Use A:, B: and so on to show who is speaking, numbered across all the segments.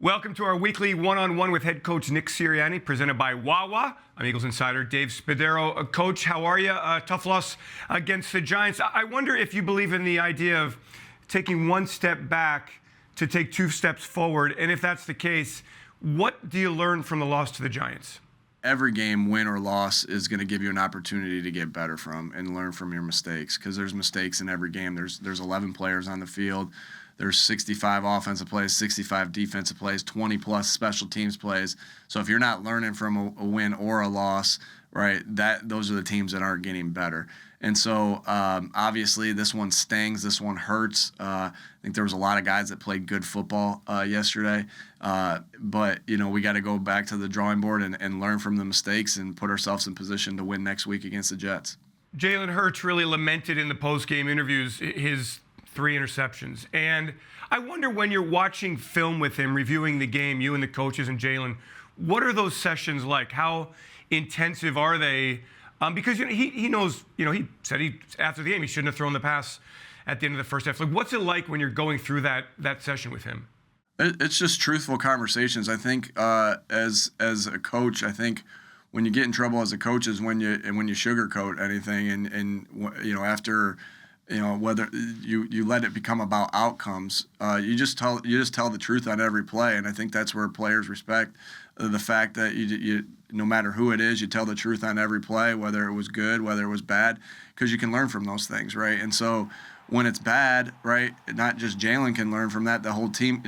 A: Welcome to our weekly one-on-one with head coach Nick Sirianni, presented by Wawa. I'm Eagles insider Dave Spadaro. Coach, how are you? Tough loss against the Giants. I wonder if you believe in the idea of taking one step back to take two steps forward, and if that's the case, what do you learn from the loss to the Giants?
B: Every game, win or loss, is going to give you an opportunity to get better from and learn from your mistakes, because there's mistakes in every game. There's 11 players on the field. There's 65 offensive plays, 65 defensive plays, 20-plus special teams plays. So if you're not learning from a win or a loss, right, those are the teams that aren't getting better. And so obviously this one stings. This one hurts. I think there was a lot of guys that played good football yesterday. But, we got to go back to the drawing board and learn from the mistakes and put ourselves in position to win next week against the Jets.
A: Jalen Hurts really lamented in the post-game interviews his 3 interceptions. And I wonder, when you're watching film with him, reviewing the game, you and the coaches and Jalen, what are those sessions like? How intensive are they? Because he knows, he said after the game he shouldn't have thrown the pass at the end of the first half. Like, what's it like when you're going through that session with him?
B: It's just truthful conversations. I think as a coach, I think when you get in trouble as a coach is when you sugarcoat anything and after whether you let it become about outcomes, you just tell the truth on every play, and I think that's where players respect the fact that you no matter who it is, you tell the truth on every play, whether it was good, whether it was bad, because you can learn from those things, right? And so when it's bad, right, not just Jalen can learn from that, the whole team,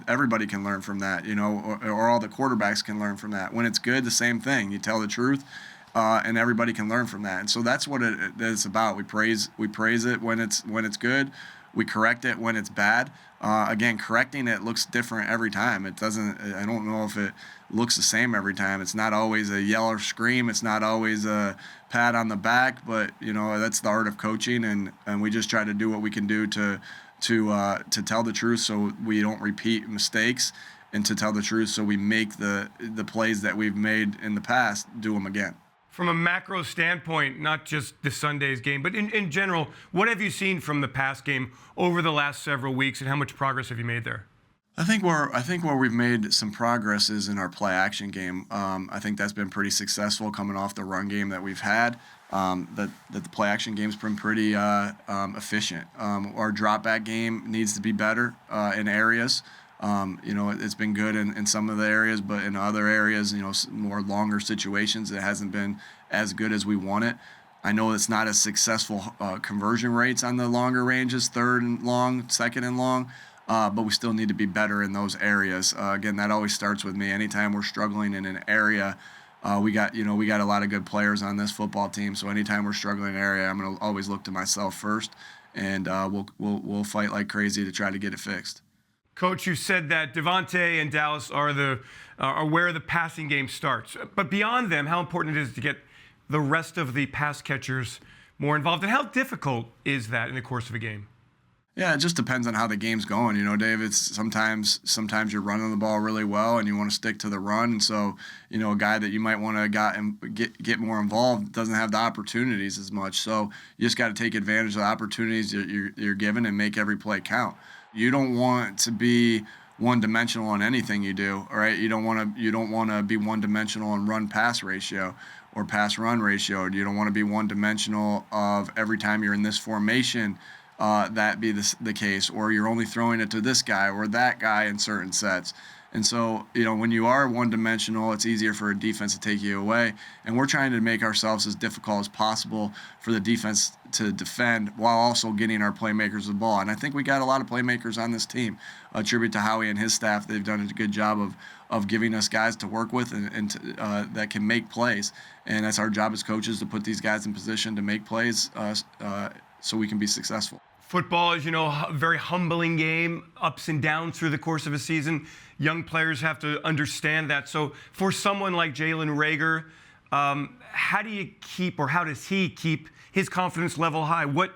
B: everybody can learn from that, or all the quarterbacks can learn from that. When it's good, the same thing. You tell the truth. And everybody can learn from that, and so that's what it is about. We praise it when it's good. We correct it when it's bad. Again, correcting it looks different every time. It doesn't. I don't know if it looks the same every time. It's not always a yell or scream. It's not always a pat on the back. But that's the art of coaching, and we just try to do what we can do to tell the truth, so we don't repeat mistakes, and to tell the truth so we make the plays that we've made in the past, do them again.
A: From a macro standpoint, not just the Sunday's game, but in general, what have you seen from the past game over the last several weeks, and how much progress have you made there?
B: I think where we've made some progress is in our play action game. I think that's been pretty successful coming off the run game that we've had. That the play action game's been pretty efficient. Our drop back game needs to be better in areas. It's been good in some of the areas, but in other areas, more longer situations, it hasn't been as good as we want it. I know it's not as successful conversion rates on the longer ranges, 3rd and long, 2nd and long, but we still need to be better in those areas. Again, that always starts with me. Anytime we're struggling in an area, we got a lot of good players on this football team. So anytime we're struggling in an area, I'm going to always look to myself first, and we'll fight like crazy to try to get it fixed.
A: Coach, you said that Devontae and Dallas are where the passing game starts. But beyond them, how important it is to get the rest of the pass catchers more involved, and how difficult is that in the course of a game?
B: Yeah, it just depends on how the game's going. Dave, it's sometimes you're running the ball really well and you want to stick to the run. And so, a guy that you might want to get more involved doesn't have the opportunities as much. So you just got to take advantage of the opportunities you're given and make every play count. You don't want to be one-dimensional on anything you do, all right? You don't want to be one-dimensional on run-pass ratio or pass-run ratio. You don't want to be one-dimensional of every time you're in this formation, that be the case, or you're only throwing it to this guy or that guy in certain sets. And so, when you are one-dimensional, it's easier for a defense to take you away. And we're trying to make ourselves as difficult as possible for the defense to defend while also getting our playmakers the ball. And I think we got a lot of playmakers on this team. A tribute to Howie and his staff. They've done a good job of giving us guys to work with and that can make plays. And that's our job as coaches, to put these guys in position to make plays so we can be successful.
A: Football is, a very humbling game, ups and downs through the course of a season. Young players have to understand that. So for someone like Jalen Reagor, how does he keep his confidence level high? What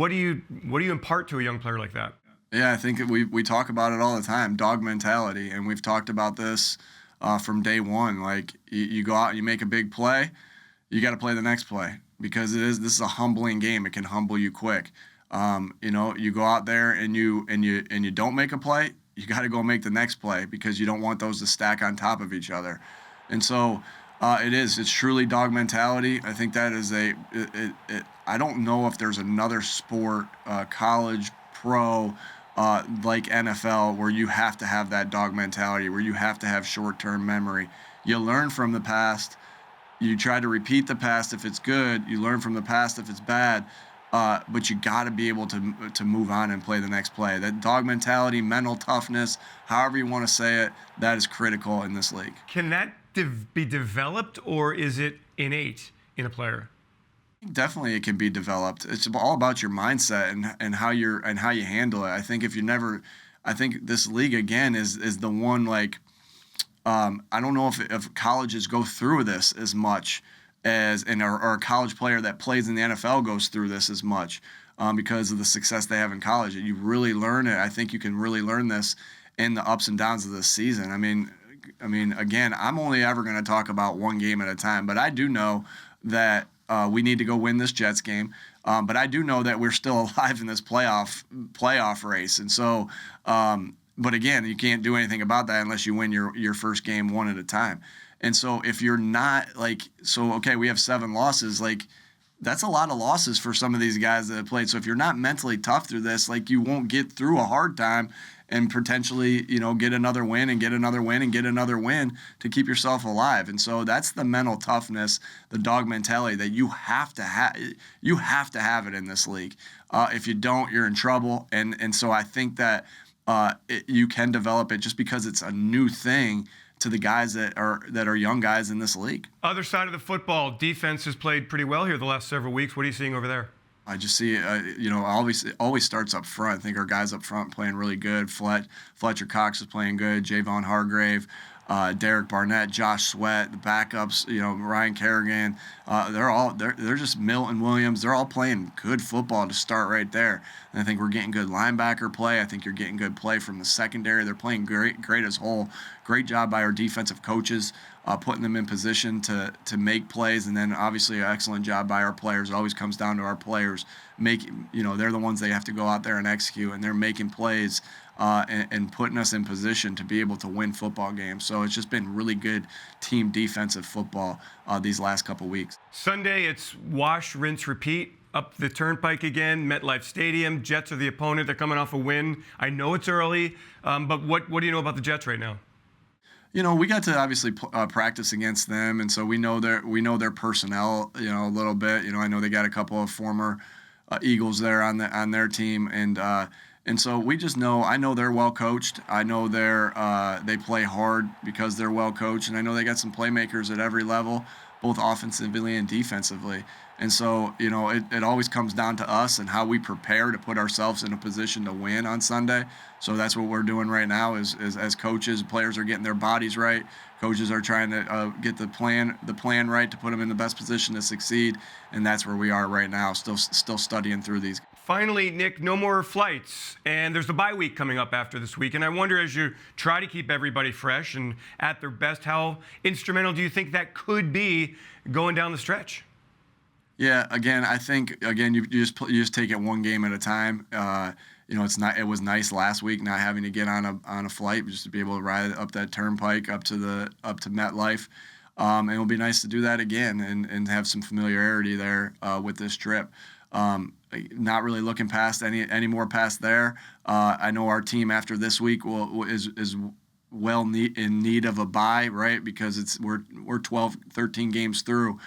A: do you impart to a young player like that?
B: Yeah, I think we talk about it all the time, dog mentality, and we've talked about this from day one. Like, you go out and you make a big play, you got to play the next play, because this is a humbling game. It can humble you quick. You go out there and you don't make a play, you got to go make the next play because you don't want those to stack on top of each other. And so it's truly dog mentality. I think that is I don't know if there's another sport, college, pro, like NFL, where you have to have that dog mentality, where you have to have short-term memory. You learn from the past. You try to repeat the past if it's good. You learn from the past if it's bad. But you got to be able to move on and play the next play. That dog mentality, mental toughness, however you want to say it, that is critical in this league.
A: Can that be developed, or is it innate in a player?
B: Definitely, it can be developed. It's all about your mindset and how you handle it. I think I think this league again is the one, like, I don't know if colleges go through this as much as or a college player that plays in the NFL goes through this as much because of the success they have in college. You really learn it. I think you can really learn this in the ups and downs of this season. I mean, again, I'm only ever going to talk about one game at a time, but I do know that we need to go win this Jets game. But I do know that we're still alive in this playoff race. And so, but again, you can't do anything about that unless you win your first game one at a time. And so if you're not okay, we have 7 losses, like that's a lot of losses for some of these guys that have played. So if you're not mentally tough through this, like you won't get through a hard time and potentially, get another win and get another win and get another win to keep yourself alive. And so that's the mental toughness, the dog mentality that you have to have. You have to have it in this league. If you don't, you're in trouble. And so I think that you can develop it just because it's a new thing to the guys that are young guys in this league.
A: Other side of the football, defense has played pretty well here the last several weeks. What are you seeing over there?
B: I just see, it always starts up front. I think our guys up front playing really good. Fletcher Cox is playing good. Javon Hargrave, Derek Barnett, Josh Sweat, the backups, Ryan Kerrigan. They're just Milton Williams. They're all playing good football to start right there. And I think we're getting good linebacker play. I think you're getting good play from the secondary. They're playing great as a whole. Great job by our defensive coaches, putting them in position to make plays, and then obviously an excellent job by our players. It always comes down to our players they're the ones they have to go out there and execute, and they're making plays and putting us in position to be able to win football games. So it's just been really good team defensive football these last couple weeks.
A: Sunday, it's wash, rinse, repeat. Up the turnpike again, MetLife Stadium. Jets are the opponent. They're coming off a win. I know it's early, but what do you know about the Jets right now?
B: We got to obviously practice against them, and so we know their personnel, a little bit. I know they got a couple of former Eagles there on their team, and so we just know. I know they're well coached. I know they play hard because they're well coached, and I know they got some playmakers at every level, both offensively and defensively. And so, it always comes down to us and how we prepare to put ourselves in a position to win on Sunday. So that's what we're doing right now is as coaches, players are getting their bodies right. Coaches are trying to get the plan right to put them in the best position to succeed. And that's where we are right now, still studying through these.
A: Finally, Nick, no more flights. And there's the bye week coming up after this week. And I wonder, as you try to keep everybody fresh and at their best, how instrumental do you think that could be going down the stretch?
B: Yeah, again, I think you just take it one game at a time. It was nice last week not having to get on a flight, just to be able to ride up that turnpike up to MetLife. And it'll be nice to do that again and have some familiarity there with this trip. Not really looking past any more past there. I know our team after this week is well in need of a bye, right? Because we're 12, 13 games through.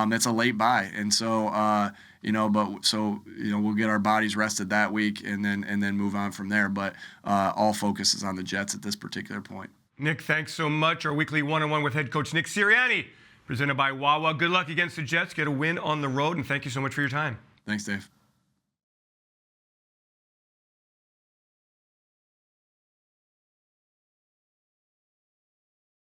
B: That's a late bye, and so we'll get our bodies rested that week, and then move on from there. But all focus is on the Jets at this particular point.
A: Nick, thanks so much. Our weekly one-on-one with head coach Nick Sirianni, presented by Wawa. Good luck against the Jets. Get a win on the road, and thank you so much for your time.
B: Thanks, Dave.